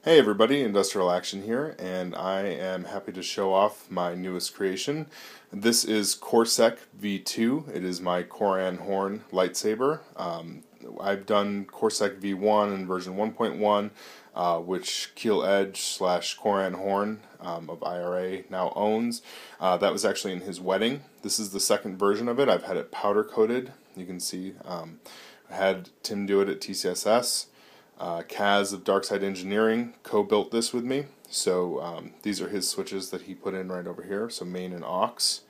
Hey everybody, Industrial Action here, and I am happy to show off my newest creation. This is CorSec V2. It is my Corran Horn Lightsaber. I've done CorSec V1 in version 1.1, which Keel Edge / Corran Horn of IRA now owns. That was actually in his wedding. This is the second version of it. I've had it powder coated. You can see I had Tim do it at TCSS. Kaz of Darkside Engineering co-built this with me, so these are his switches that he put in right over here, so main and aux.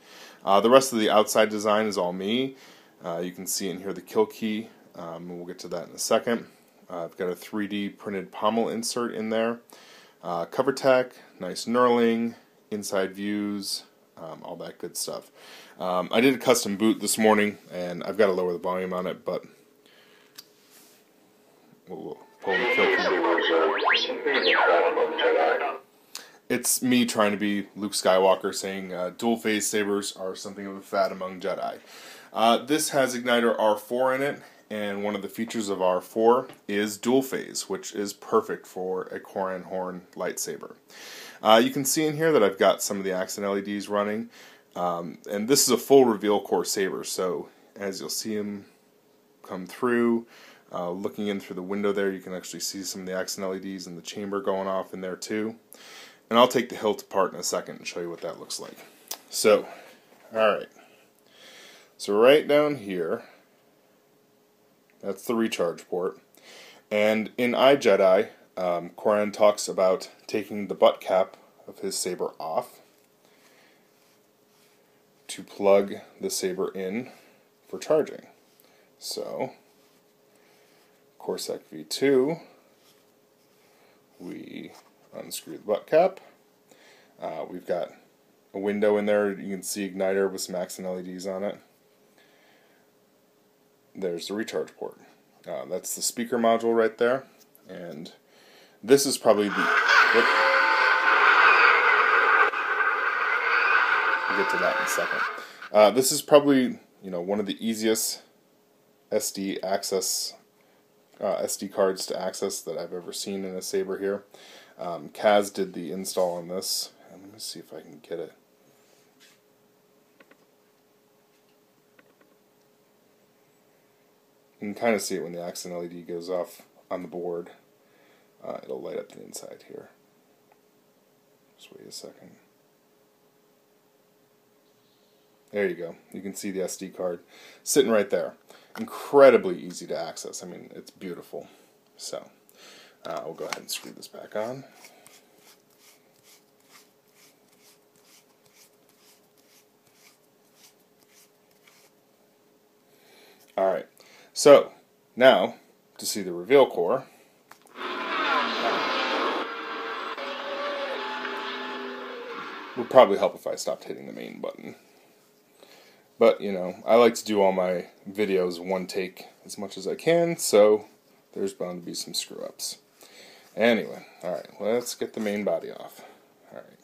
The rest of the outside design is all me. You can see in here the kill key, and we'll get to that in a second. I've got a 3D printed pommel insert in there. Cover tech, nice knurling, inside views, all that good stuff. I did a custom boot this morning, and I've got to lower the volume on it, but we'll pull the kill key. It's me trying to be Luke Skywalker saying dual phase sabers are something of a fad among Jedi. This has igniter R4 in it, and one of the features of R4 is dual phase, which is perfect for a Corran Horn lightsaber. You can see in here that I've got some of the accent LEDs running, and this is a full reveal core saber, so as you'll see them come through, looking in through the window there, you can actually see some of the accent LEDs in the chamber going off in there too. And I'll take the hilt apart in a second and show you what that looks like. So, alright. So right down here, that's the recharge port. And in iJedi, Corran talks about taking the butt cap of his saber off to plug the saber in for charging. So, CorSec V2, we unscrew the butt cap. We've got a window in there. You can see igniter with some accent LEDs on it. There's the recharge port. That's the speaker module right there. And this is probably the... We'll get to that in a second. This is probably, one of the easiest SD cards to access that I've ever seen in a saber here. Kaz did the install on this. And let me see if I can get it. You can kind of see it when the accent LED goes off on the board. It'll light up the inside here. Just wait a second. There you go. You can see the SD card sitting right there. Incredibly easy to access. I mean, it's beautiful. So, we'll go ahead and screw this back on. Alright, so now to see the reveal core. Would probably help if I stopped hitting the main button. But, I like to do all my videos one take as much as I can, so there's bound to be some screw-ups. Anyway, alright, let's get the main body off. Alright,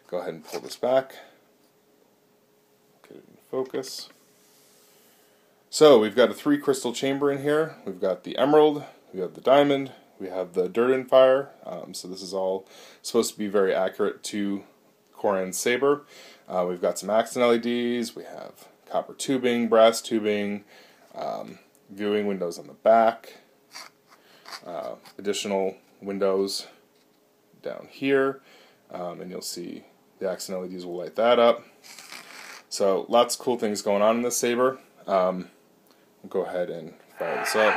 go ahead and pull this back. Get it in focus. So, we've got a 3-crystal chamber in here. We've got the emerald, we have the diamond, we have the dirt and fire. So this is all supposed to be very accurate to Corran's saber. We've got some accent LEDs, we have copper tubing, brass tubing, viewing windows on the back, additional windows down here, and you'll see the accent LEDs will light that up. So lots of cool things going on in this saber. We'll go ahead and fire this up.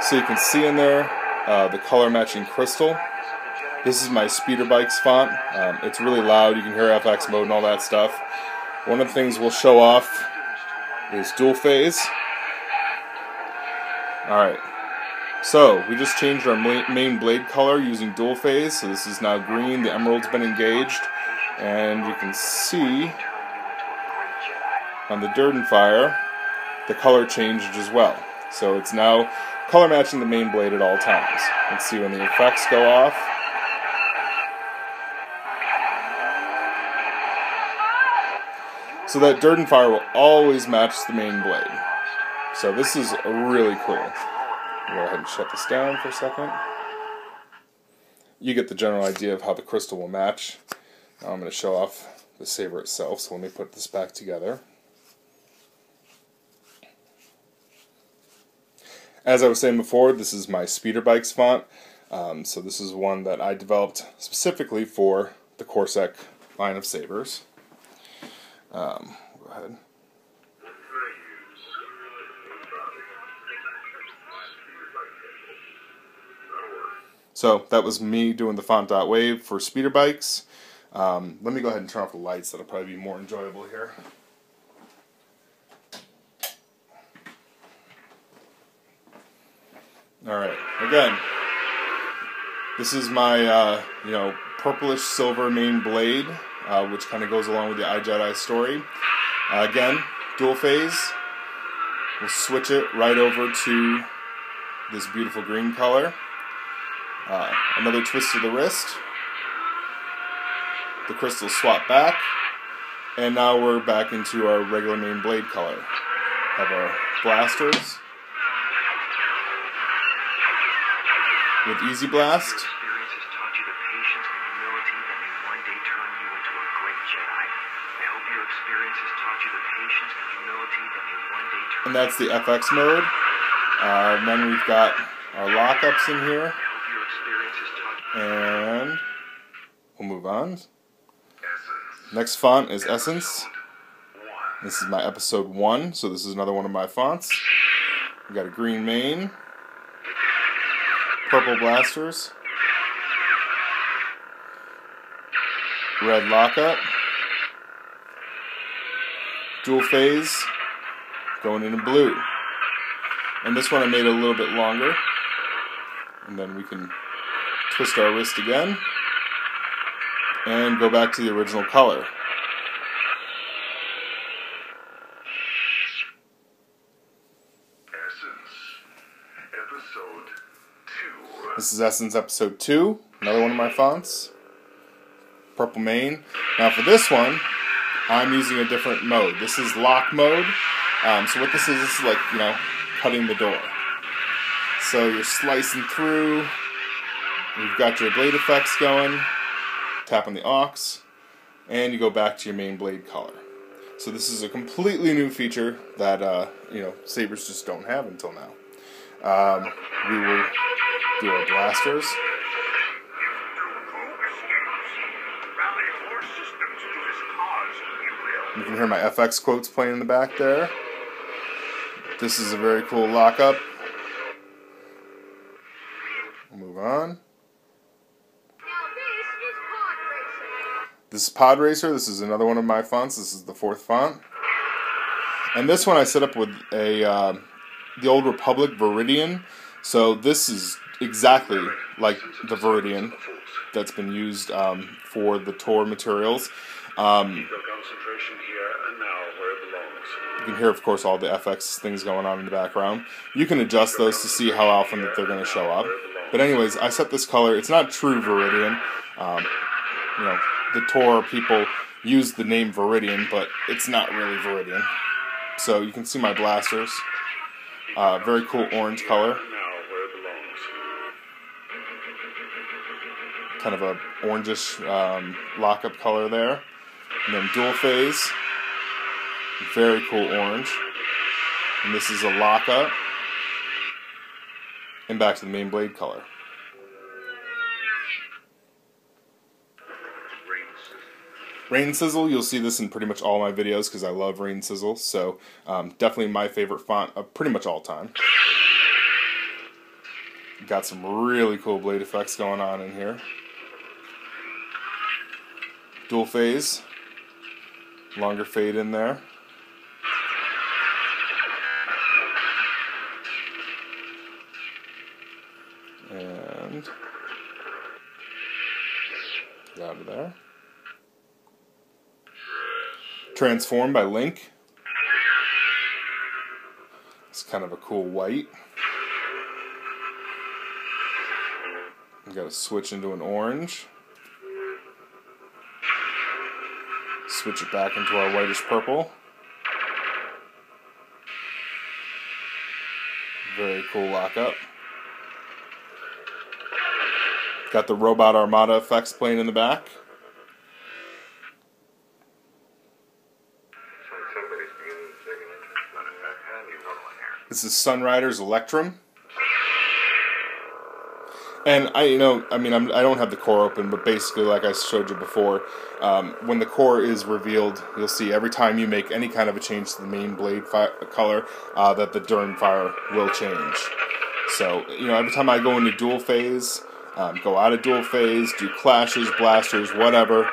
So you can see in there the color matching crystal. This is my Speeder Bikes font. It's really loud. You can hear FX mode and all that stuff. One of the things we'll show off is dual phase. Alright, so we just changed our main blade color using dual phase. So this is now green. The emerald's been engaged. And you can see on the Darkside, the color changed as well. So it's now color matching the main blade at all times. Let's see when the effects go off. So that Darkside will always match the main blade. So this is really cool. I'll go ahead and shut this down for a second. You get the general idea of how the crystal will match. Now I'm going to show off the saber itself, so let me put this back together. As I was saying before, this is my Speeder Bikes font. So this is one that I developed specifically for the CorSec line of sabers. Go ahead. So that was me doing the font.wave for Speeder Bikes. Let me go ahead and turn off the lights. That'll probably be more enjoyable here. Alright, again, this is my purplish silver main blade, which kind of goes along with the iJedi story. Again, dual phase. We'll switch it right over to this beautiful green color. Another twist of the wrist. The crystals swap back, and now we're back into our regular main blade color. Have our blasters with Easy Blast. And that's the FX mode. Then we've got our lockups in here. And we'll move on. Next font is Essence. This is my episode 1, so this is another one of my fonts. We've got a green main, purple blasters, red lockup, dual phase, going into blue. And this one I made a little bit longer. And then we can twist our wrist again and go back to the original color. This is Essence Episode 2, another one of my fonts. Purple main. Now for this one, I'm using a different mode. This is lock mode. So what this is like, cutting the door. So you're slicing through, you've got your blade effects going, tap on the aux, and you go back to your main blade color. So this is a completely new feature that, sabers just don't have until now. We will do our blasters. You can hear my FX quotes playing in the back there. This is a very cool lockup. We'll move on. This is Pod Racer. This is another one of my fonts. This is the 4th font. And this one I set up with the Old Republic Viridian. So this is exactly like the Viridian that's been used for the Tor materials. You can hear, of course, all the FX things going on in the background. You can adjust those to see how often that they're going to show up. But anyways, I set this color. It's not true Viridian. The Tor people use the name Viridian, but it's not really Viridian. So you can see my blasters. Very cool orange color. Kind of a orangish lockup color there. And then dual phase. Very cool orange. And this is a lockup. And back to the main blade color. Rain Sizzle, you'll see this in pretty much all my videos because I love Rain Sizzle. So definitely my favorite font of pretty much all time. Got some really cool blade effects going on in here. Dual phase. Longer fade in there. And get out of there. Transform by Link. kind of a cool white. We got to switch into an orange. Switch it back into our whitish purple. Very cool lockup. Got the Robot Armada effects playing in the back. This is Sunrider's Electrum. And I don't have the core open, but basically, like I showed you before, when the core is revealed, you'll see every time you make any kind of a change to the main blade color, that the during fire will change. So, every time I go into dual phase, go out of dual phase, do clashes, blasters, whatever,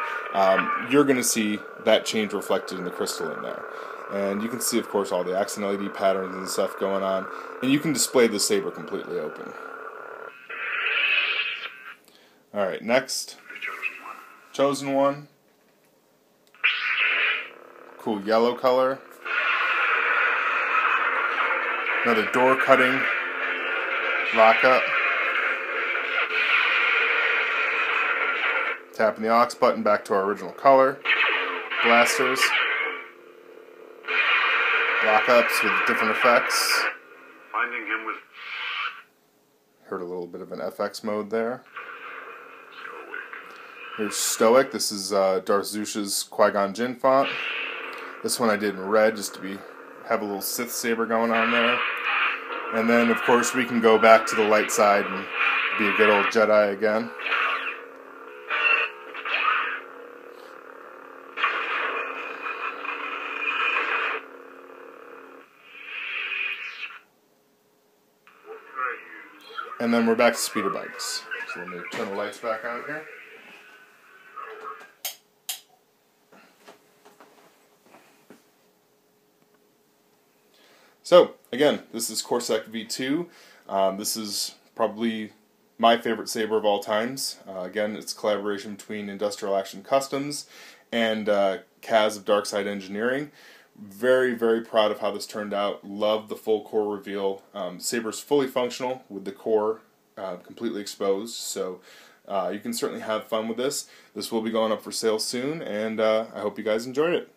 you're going to see that change reflected in the crystal in there. And you can see, of course, all the accent LED patterns and stuff going on, and you can display the saber completely open. Alright, next. Chosen one. Cool yellow color. Another door cutting lockup. Tapping the aux button back to our original color. Blasters. Lockups with different effects. Finding him with... Heard a little bit of an FX mode there. Here's Stoic. This is Darth Zusha's Qui-Gon Jinn font. This one I did in red just to have a little Sith saber going on there. And then, of course, we can go back to the light side and be a good old Jedi again. And then we're back to speeder bikes. So let me turn the lights back on here. So, again, this is CorSec V2. This is probably my favorite saber of all times. Again, it's a collaboration between Industrial Action Customs and Kaz of Darkside Engineering. Very, very proud of how this turned out. Love the full core reveal. Saber's fully functional with the core completely exposed, so you can certainly have fun with this. This will be going up for sale soon, and I hope you guys enjoyed it.